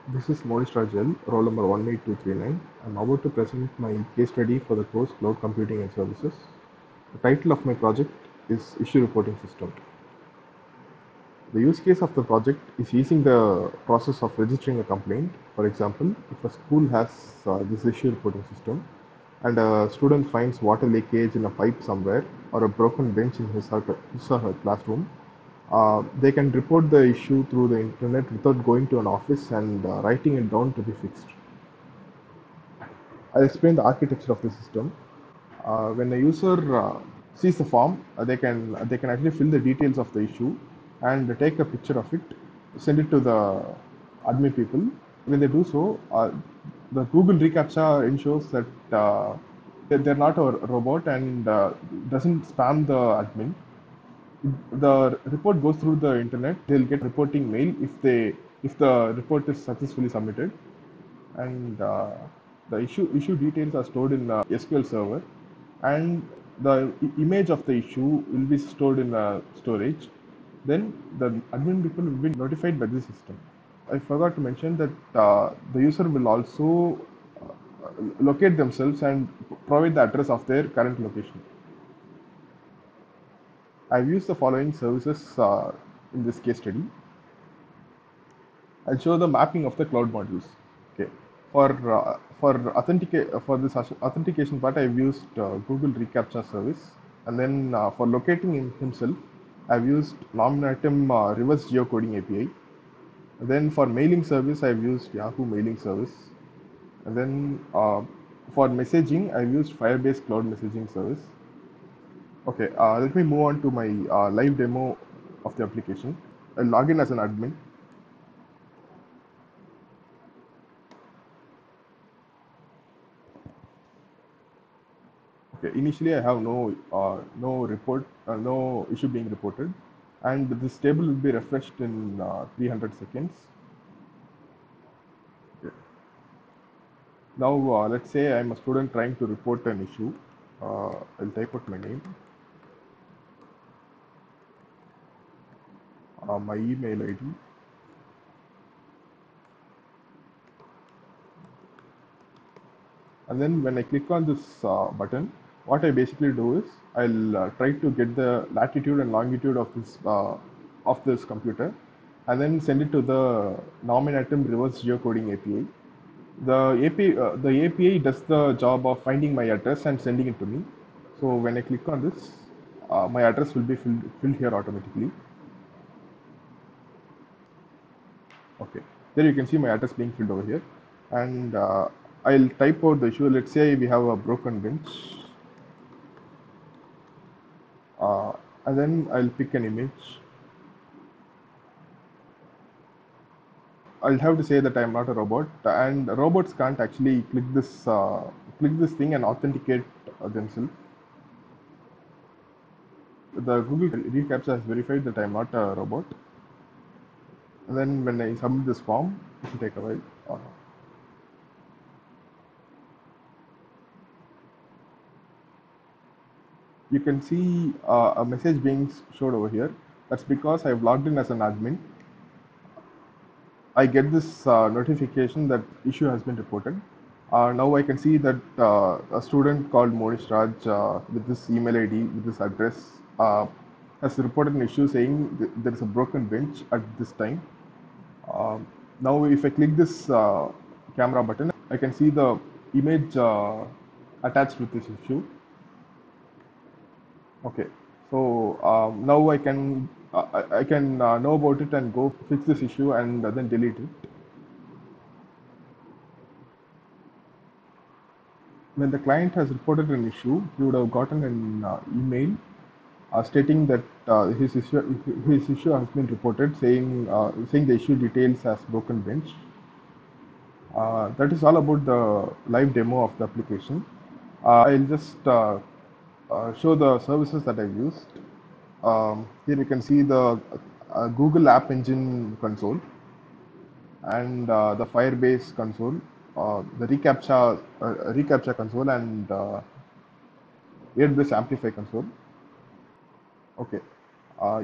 This is Monish Rajal, roll number 18239. I'm about to present my case study for the course Cloud Computing and Services. The title of my project is Issue Reporting System. The use case of the project is using the process of registering a complaint. For example, if a school has this issue reporting system and a student finds water leakage in a pipe somewhere or a broken bench in his or her classroom, they can report the issue through the internet without going to an office and writing it down to be fixed. I'll explain the architecture of the system. When a user sees the form, they can actually fill the details of the issue and take a picture of it, send it to the admin people. When they do so, the Google reCAPTCHA ensures that they're not a robot and doesn't spam the admin. The report goes through the internet. They'll get reporting mail if the report is successfully submitted, and the issue details are stored in SQL Server, and the image of the issue will be stored in storage. Then the admin people will be notified by the system. I forgot to mention that the user will also locate themselves and provide the address of their current location. I've used the following services in this case study. I'll show the mapping of the cloud modules. Okay. For this authentication part, I've used Google reCAPTCHA service, and then for locating himself, I've used Nominatim reverse geocoding API. And then for mailing service, I've used Yahoo mailing service, and then for messaging, I've used Firebase cloud messaging service. Okay, let me move on to my live demo of the application. I'll log in as an admin. Okay, initially I have no issue being reported, and this table will be refreshed in 300 seconds. Okay. Now let's say I'm a student trying to report an issue. I'll type out my name, my email ID, and then when I click on this button, what I basically do is I'll try to get the latitude and longitude of this computer, and then send it to the Nominatim reverse geocoding API. The API does the job of finding my address and sending it to me. So when I click on this, my address will be filled here automatically. Okay, there you can see my address being filled over here, and I'll type out the issue. Let's say we have a broken bench, uh, and then I'll pick an image. I'll have to say that I'm not a robot, and robots can't actually click this thing and authenticate themselves. The Google reCAPTCHA has verified that I'm not a robot. And then when I submit this form, it will take a while. You can see a message being showed over here. That's because I've logged in as an admin. I get this notification that issue has been reported. Now I can see that a student called Monish Raj with this email ID, with this address, has reported an issue saying there is a broken bench at this time. Now, if I click this camera button, I can see the image attached with this issue. Okay, so now I can know about it and go fix this issue and then delete it. When the client has reported an issue, he would have gotten an email stating that his issue has been reported, saying the issue details as broken bench. That is all about the live demo of the application. I'll just show the services that I've used. Here you can see the Google App Engine console and the Firebase console, the reCAPTCHA console, and AWS Amplify console. Okay,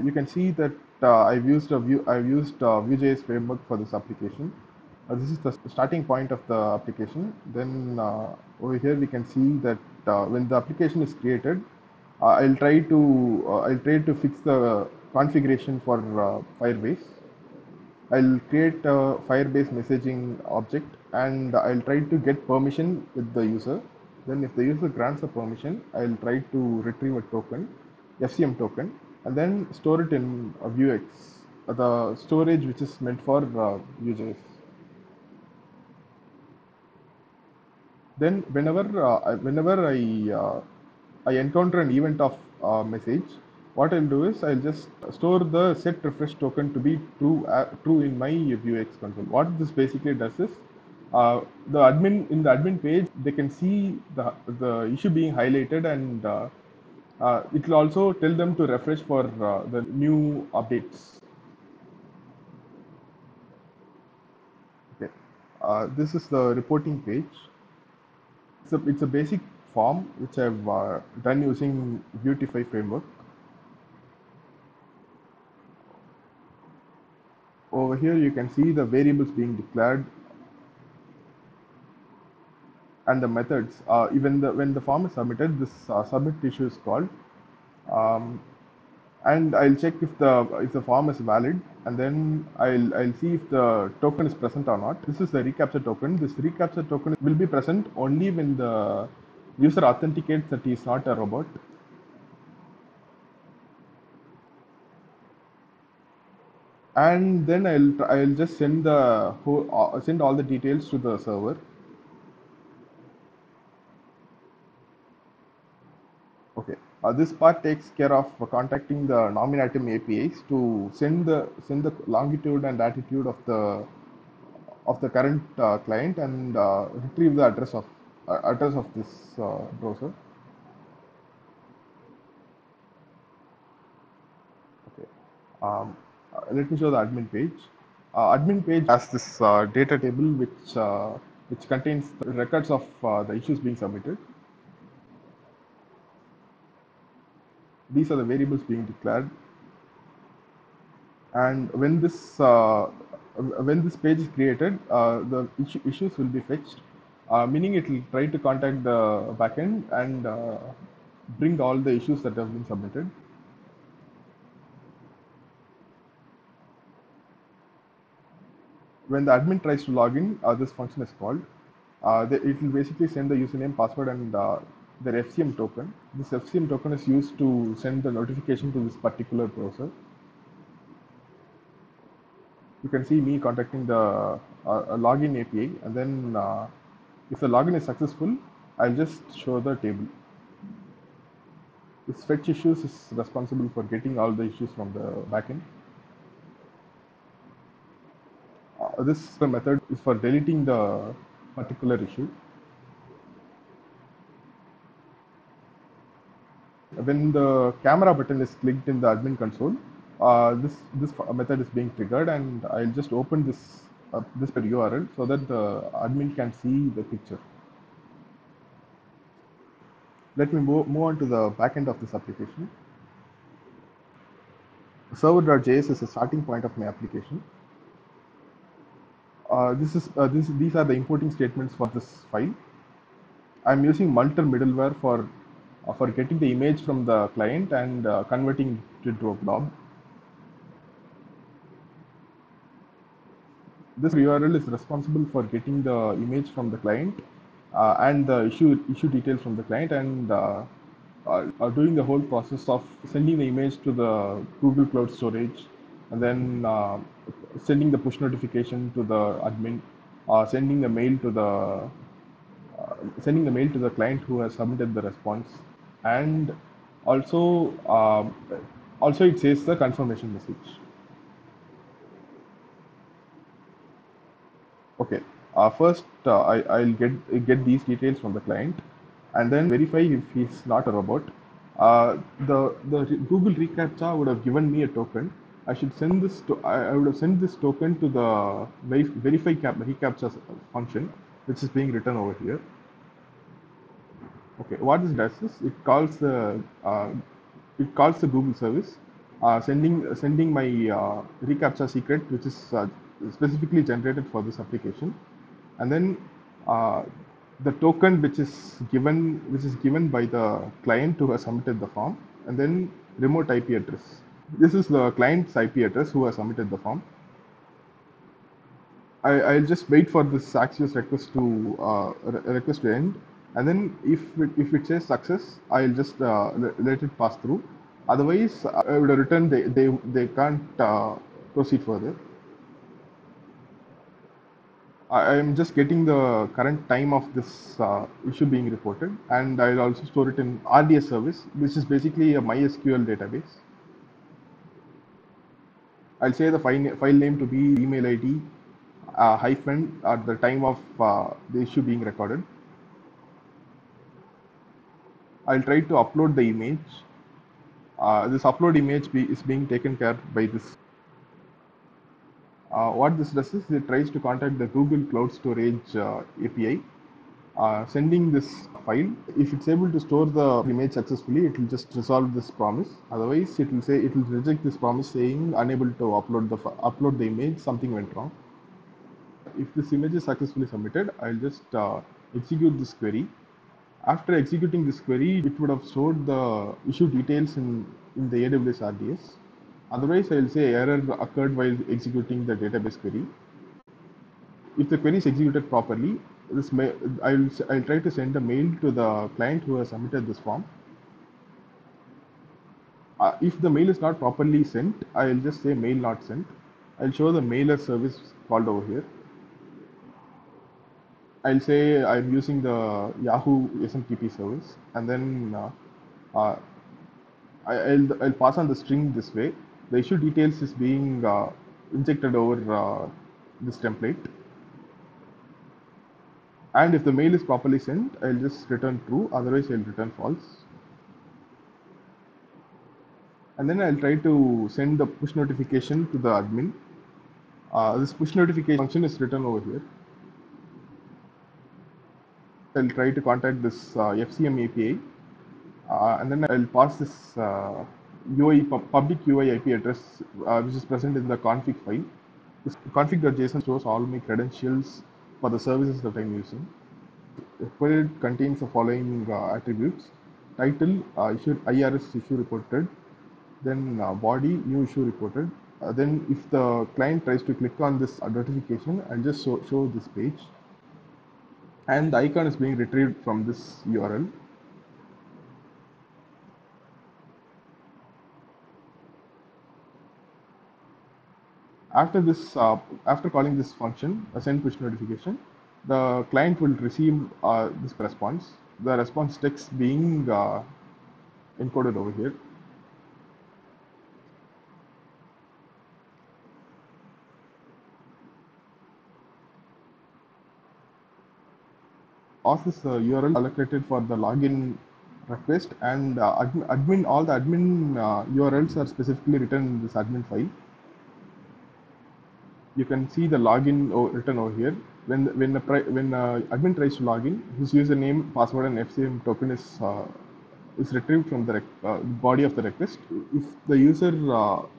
you can see that I've used Vue.js framework for this application. This is the starting point of the application. Then over here we can see that when the application is created, I'll try to fix the configuration for Firebase. I'll create a Firebase messaging object and I'll try to get permission with the user. Then if the user grants the permission, I'll try to retrieve a token, FCM token, and then store it in Vuex, the storage which is meant for users. Then whenever I encounter an event of message, what I'll do is I'll just store the set refresh token to be true in my Vuex console. What this basically does is the admin in the admin page they can see the issue being highlighted and it will also tell them to refresh for the new updates. Okay, this is the reporting page. It's a basic form which I've done using Beautify framework. Over here you can see the variables being declared and the methods. Even when the form is submitted, this submit issue is called, um, and I'll check if the form is valid, and then I'll see if the token is present or not. This is the reCAPTCHA token. This reCAPTCHA token will be present only when the user authenticates that he is not a robot. And then I'll just send all the details to the server. Okay. This part takes care of contacting the Nominatim APIs to send the longitude and latitude of the current client and retrieve the address of this browser. Okay. Let me show the admin page. Admin page has this data table which contains the records of the issues being submitted. These are the variables being declared, and when this page is created, the issues will be fetched, meaning it will try to contact the backend and bring all the issues that have been submitted. When the admin tries to log in, this function is called. It will basically send the username, password, and their FCM token. This FCM token is used to send the notification to this particular browser. You can see me contacting the login API, and then if the login is successful, I'll just show the table. This fetch issues is responsible for getting all the issues from the backend. This method is for deleting the particular issue. When the camera button is clicked in the admin console, this method is being triggered, and I'll just open this URL so that the admin can see the picture. Let me move on to the backend of this application. Server.js is a starting point of my application. These are the importing statements for this file. I'm using Multer middleware for getting the image from the client and converting it into a blob. This URL is responsible for getting the image from the client and the issue details from the client, and doing the whole process of sending the image to the Google Cloud Storage, and then sending the push notification to the admin, sending the mail to the client who has submitted the response, and also also it says the confirmation message. Okay. First, I'll get these details from the client, and then verify if he's not a robot. The Google reCAPTCHA would have given me a token. I should send this to I would have sent this token to the verify reCAPTCHA function, which is being written over here. Okay, what this does is it calls the Google service, sending my reCAPTCHA secret, which is specifically generated for this application, and then uh, the token which is given by the client who has submitted the form, and then remote IP address. This is the client's IP address who has submitted the form. I'll just wait for this Axios request to end, and then if it says success, I'll just let it pass through. Otherwise, I would have written they can't proceed further. I am just getting the current time of this issue being reported, and I'll also store it in RDS service, which is basically a MySQL database. I'll say the file name to be email ID hyphen at the time of the issue being recorded. I'll try to upload the image. This upload image is being taken care by this. What this does is it tries to contact the Google Cloud Storage API, sending this file. If it's able to store the image successfully, it will just resolve this promise. Otherwise, it will reject this promise, saying unable to upload the image. Something went wrong. If this image is successfully submitted, I'll just execute this query. After executing this query, it would have stored the issue details in the AWS RDS. Otherwise, I'll say error occurred while executing the database query. If the query is executed properly, I'll try to send a mail to the client who has submitted this form. If the mail is not properly sent, I'll just say mail not sent. I'll show the mailer service called over here. I'll say I'm using the Yahoo SMTP service, and then uh, I'll pass on the string this way. The issue details is being injected over this template, and if the mail is properly sent, I'll just return true. Otherwise, I'll return false. And then I'll try to send the push notification to the admin. This push notification function is written over here. I'll try to contact this FCM API, and then I'll pass this public UI IP address which is present in the config file. This config.json shows all my credentials for the services that I'm using. The query contains the following attributes: title, IRS issue reported, then body, new issue reported. Then if the client tries to click on this notification, I'll just show this page, and the icon is being retrieved from this URL. After calling this function, send push notification, the client will receive this response. The response text being encoded over here. Pass this URL allocated for the login request, and all the admin URLs are specifically written in this admin file. You can see the login written over here. When admin tries to log in, his username, password, and FCM token is retrieved from the body of the request. If the user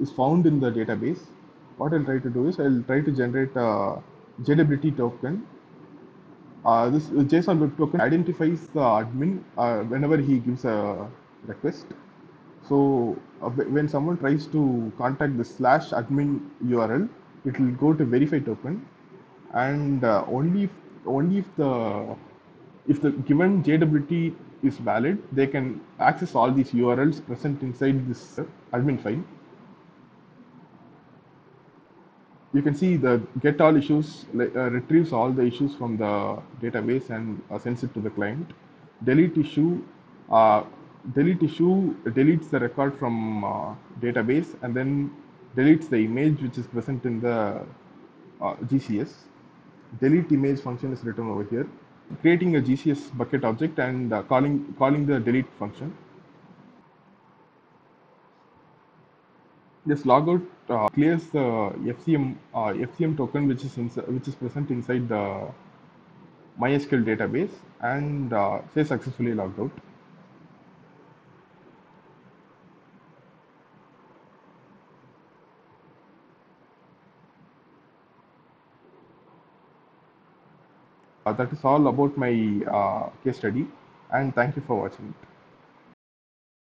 is found in the database, what I'll try to do is I'll try to generate a JWT token. This JSON web token identifies the admin whenever he gives a request. So when someone tries to contact the slash admin URL, it will go to verify token, and only if the given JWT is valid, they can access all these URLs present inside this admin file. You can see the get all issues retrieves all the issues from the database and sends it to the client. Delete issue uh, delete issue deletes the record from database, and then deletes the image which is present in the GCS. Delete image function is written over here, creating a GCS bucket object and calling the delete function. This logout clears the FCM token which is present inside the MySQL database, and say successfully logged out. That is all about my case study, and thank you for watching it.